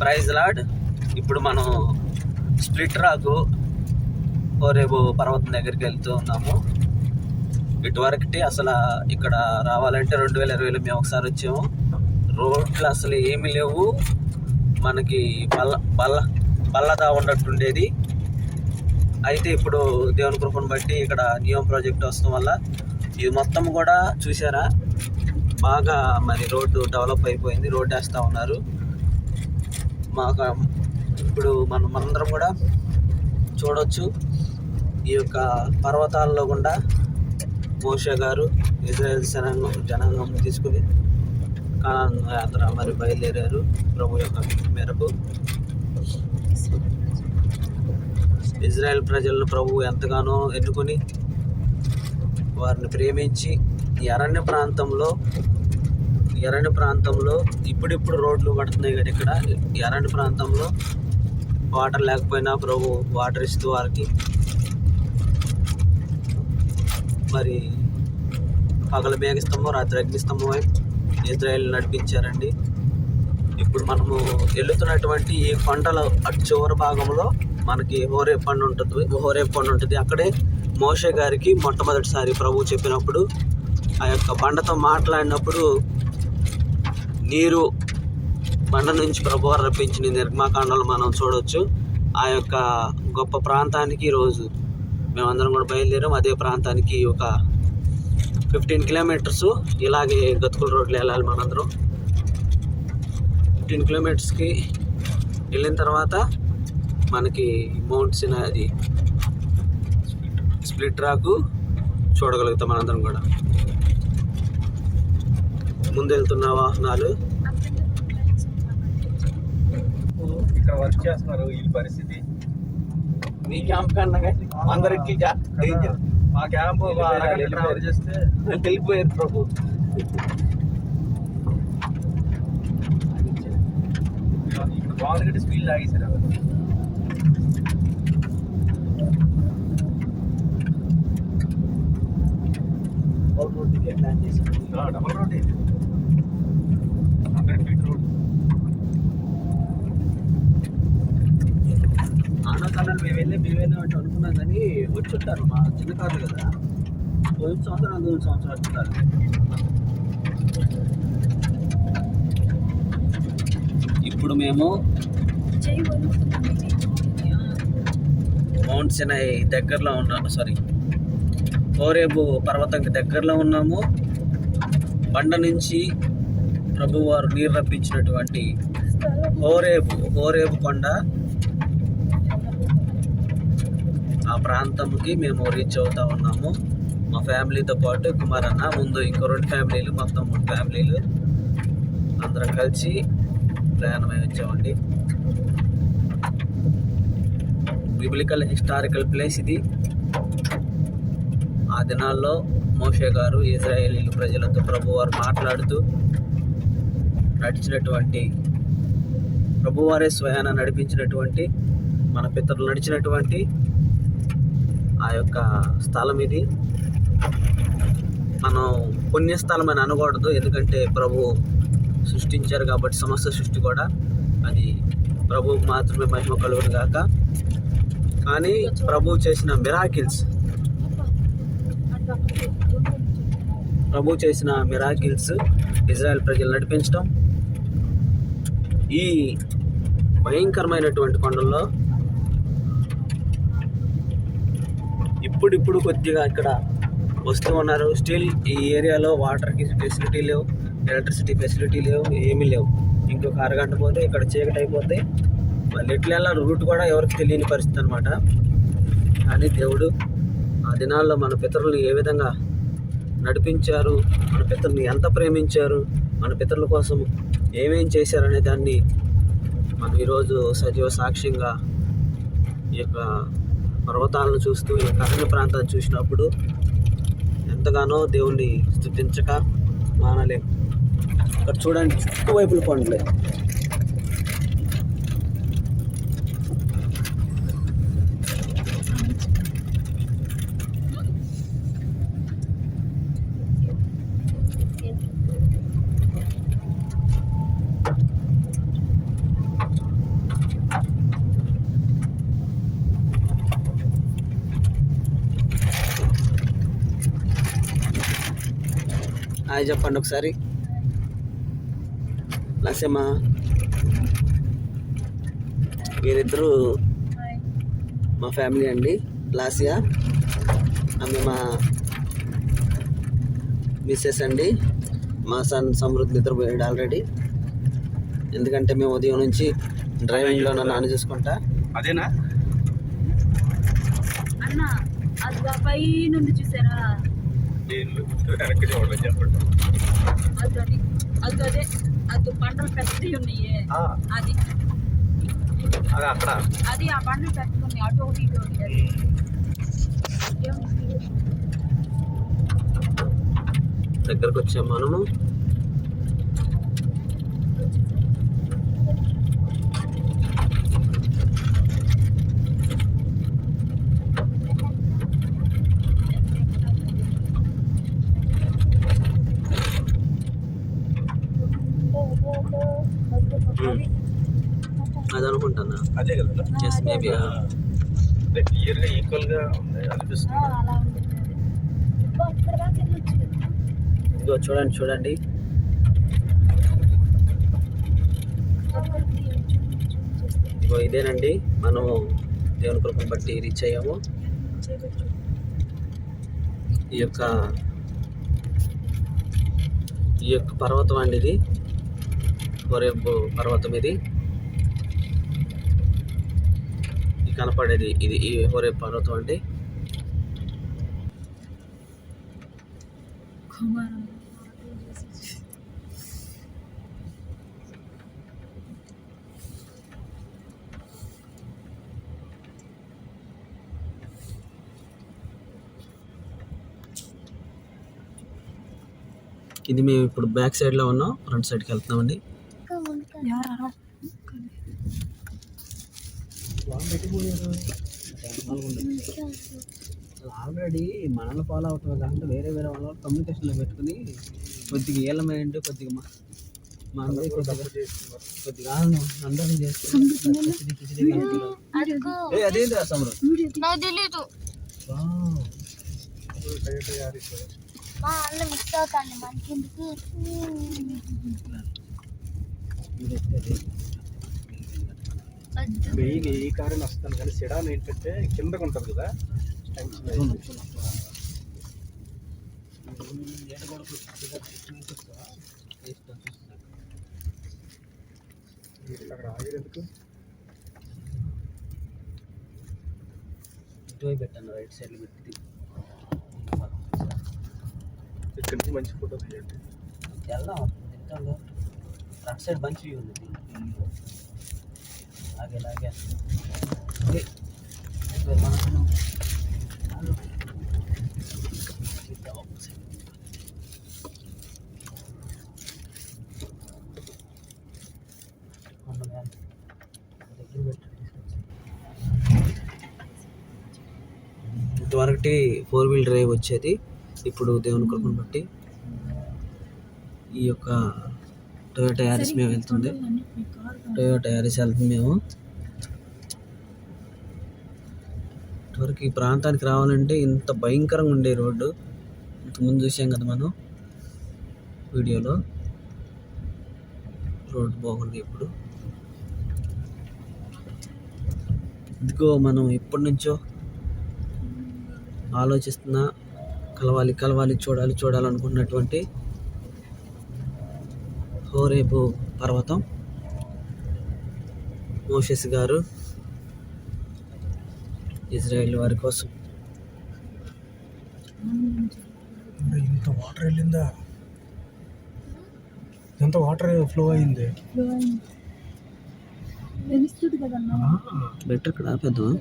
Praise lord. ఇప్పుడు మనం split రాకు హోరేబు పర్వతం దగ్గరికి వెళ్తూ ఉన్నాము. ఇటువరకటి అసలు ఇక్కడ రావాలంటే 2020లో మేము ఒకసారి వచ్చాము. రోడ్లు అసలు ఏమీ లేవు, మనకి పల్లదా ఉన్నట్టుండేది. అయితే ఇప్పుడు దేవుని కృపను బట్టి ఇక్కడ నియమ ప్రాజెక్ట్ వస్తాం వల్ల ఇది మొత్తం కూడా చూసారా బాగా మరి రోడ్డు డెవలప్ అయిపోయింది. రోడ్డు వేస్తూ ఉన్నారు. మాకు ఇప్పుడు మనందరం కూడా చూడవచ్చు. ఈ యొక్క పర్వతాల్లో గుండా మోషే గారు ఇజ్రాయెల్ జనాంగం తీసుకుని కానాన్ యాత్ర మరి బయలుదేరారు. ప్రభు యొక్క మేరకు ఇజ్రాయెల్ ప్రజలను ప్రభు ఎంతగానో ఎన్నుకొని వారిని ప్రేమించి ఎర్రని ప్రాంతంలో ఇప్పుడిప్పుడు రోడ్లు పడుతున్నాయి కదా. ఇక్కడ ఎర్రని ప్రాంతంలో వాటర్ లేకపోయినా ప్రభు వాటర్ ఇస్తూ వారికి మరి పగల మేఘస్తంభం రాత్రి అగ్నిస్తంభం ఇజ్రాయెల్ నడిపించారండి. ఇప్పుడు మనము వెళుతున్నటువంటి ఈ కొండల అటు చివరి భాగంలో మనకి హోరేబు కొండ ఉంటుంది. అక్కడే మోషే గారికి మొట్టమొదటిసారి ప్రభు చెప్పినప్పుడు ఆ యొక్క బండతో మాట్లాడినప్పుడు నీరు బండ నుంచి ప్రభు రప్పించిన నిర్మాకాండంలో మనం చూడవచ్చు. ఆ యొక్క గొప్ప ప్రాంతానికి ఈరోజు మేమందరం కూడా బయలుదేరాం. అదే ప్రాంతానికి ఒక 15 కిలోమీటర్స్ ఇలాగే గతుకుల రోడ్లు వెళ్ళాలి మనందరం. 15 కిలోమీటర్స్కి వెళ్ళిన తర్వాత మనకి మౌంట్ సినాయి స్ప్లిట్ రాకు చూడగలుగుతాం మనందరం కూడా. ముందు వెళ్తున్న వాహనాలు ఇక్కడ వర్క్ చేస్తున్నారు. ఈ పరిస్థితి మీ క్యాంప్ కన్నా అందరికి మా క్యాంప్ చేస్తే వెళ్ళిపోయారు ప్రభు. బాగుంది స్పీడ్ లాగేసారు. Double road 100 feet road. ఆనకన్నాడు మేము వెళ్ళామంటే అనుకున్నాం కానీ వచ్చి ఉంటారు మా చిన్న కార్లు కదా. పోయిన సంవత్సరం 2 సంవత్సరాలు వచ్చుంటారు. ఇప్పుడు మేము మౌంట్ సినాయి దగ్గరలో ఉన్నాము. హోరేబు పర్వతంకి దగ్గరలో ఉన్నాము. బండ నుంచి ప్రభువారు నీరు రప్పించినటువంటి హోరేబు కొండ ఆ ప్రాంతంకి మేము రీచ్ అవుతా ఉన్నాము. మా ఫ్యామిలీతో పాటు కుమారన్న ముందు ఇంకో 2 ఫ్యామిలీలు, మొత్తం 3 ఫ్యామిలీలు అందరం కలిసి ప్రయాణమై వచ్చామండి. బిబ్లికల్ హిస్టారికల్ ప్లేస్ ఇది. ఆ దినాల్లో మోషే గారు ఇజ్రాయేలీలు ప్రజలతో ప్రభువారు మాట్లాడుతూ నడిచినటువంటి, ప్రభువారే స్వయాన నడిపించినటువంటి, మన పితరులు నడిచినటువంటి ఆ యొక్క స్థలం ఇది. మనం పుణ్యస్థలం అని అనకూడదు, ఎందుకంటే ప్రభు సృష్టించారు కాబట్టి సమస్త సృష్టి కూడా అది ప్రభువుకు మాత్రమే మహిమ కలుగును గాక. కానీ ప్రభు చేసిన మిరాకిల్స్ ఇజ్రాయెల్ ప్రజలు నడిపించడం, ఈ భయంకరమైనటువంటి కొండల్లో ఇప్పుడు కొద్దిగా ఇక్కడ వస్తూ ఉన్నారు. స్టిల్ ఈ ఏరియాలో వాటర్కి ఫెసిలిటీ లేవు, ఎలక్ట్రిసిటీ ఫెసిలిటీ లేవు, ఏమీ లేవు. ఇంకొక అరగంట పోతే ఇక్కడ చీకటి అయిపోతే మళ్ళీ ఎట్లా వెళ్ళాలి రూట్ కూడా ఎవరికి తెలియని పరిస్థితి అనమాట. కానీ దేవుడు ఆ దినాల్లో మన పితరులను ఏ విధంగా నడిపించారు, మన పితరుని ఎంత ప్రేమించారు, మన పితరుల కోసం ఏమేం చేశారనే దాన్ని మనం ఈరోజు సజీవ సాక్ష్యంగా ఈ యొక్క పర్వతాలను చూస్తూ, ఈ యొక్క అరణ్య ప్రాంతాన్ని చూసినప్పుడు ఎంతగానో దేవుణ్ణి స్తుతించక మానలేం. అక్కడ చూడండి, చుట్టువైపుల కొండలే. హాయ్ చెప్పండి ఒకసారి. లాస్యమ్మ, వీరిద్దరూ మా ఫ్యామిలీ అండి. లాస్యా ఆమె మా మిస్సెస్ అండి. మా సన్ సమృద్ధి నిద్రపోయాడు ఆల్రెడీ. ఎందుకంటే మేము ఉదయం నుంచి డ్రైవింగ్లో నాన్న చూసుకుంటా. అదేనా అన్న అది పై నుండి చూసారా? వెనక్కి చూడలేదు చెప్పండి. అది అది అదే అది బండలు పెద్దవి ఉన్నాయి. అది అది అక్కడ అది ఆ బండలు పెట్టుకున్నాయి. అటు ఒకటి ఇటు ఒకటి. అది దగ్గరకు వచ్చాం మనము. అది అనుకుంటున్నా. అదే కదా. Yes maybe. క్లియర్గా ఈక్వల్గా ఉంది అనిపిస్తుంది. అలా ఉంది. అక్కడ దాకా వెళ్ళొచ్చు కదా. ఇదిగో చూడండి చూడండి. ఇదిగో ఇదేనండి మనము దేవుని కృపను బట్టి రీచ్ అయ్యాము. ఈ యొక్క పర్వతం అండి ఇది. హోరేబు పర్వతం ఇది. కనపడేది ఇది ఈ హోరేబు పర్వతం అండి. ఇది మేము ఇప్పుడు బ్యాక్ సైడ్లో ఉన్నాం. ఫ్రంట్ సైడ్కి వెళ్తున్నామండి. ఆల్రెడీ మనల్ని ఫాలో అవుతుంది కాకుండా వేరే వేరే వాళ్ళ కమ్యూనికేషన్లో పెట్టుకుని కొద్దిగా ఏలమైండి కొద్దిగా మా అందరికీ కొద్దిగా అందరం చేస్తుంది. అదేంటి సమరు మెయిన్ ఏ కారు వస్తాను కానీ సెడాన్ ఏంటంటే కిందకు ఉంటుంది కదా. అక్కడ ఆగేందుకు ఇటువైపు పెట్టాను. రైట్ సైడ్లో పెట్టి ఇక్కడి నుంచి మంచి ఫోటో తీయండి. వెళ్దాం. ఫ్రంట్ సైడ్ మంచి వ్యూ ఉంది. లాగే లాగే ఇంతవరకు 4-wheel డ్రైవ్ వచ్చేది. ఇప్పుడు దేవుని కృపను బట్టి ఈ యొక్క టొయోటా యారిస్ మేము వెళ్తుంది. టొయోటా యారిస్ వెళ్తుంది మేము. ఇంతవరకు ఈ ప్రాంతానికి రావాలంటే ఇంత భయంకరంగా ఉండే రోడ్డు. ఇంతకుముందు చూసాం కదా మనం వీడియోలో. రోడ్డు బాగుంది ఇప్పుడు. ఇదిగో మనం ఎప్పటి నుంచో ఆలోచిస్తున్నా కలవాలి చూడాలనుకున్నటువంటి హోరేబు పర్వతం. మోషేస్ గారు ఇజ్రాయెల్ వారి కోసం. ఇంత వాటర్ వెళ్ళిందా? ఎంత వాటర్ ఫ్లో అయింది. తెలుస్తుంది కదన్నా. బెటర్ ఇక్కడ ఆపేద్దాం.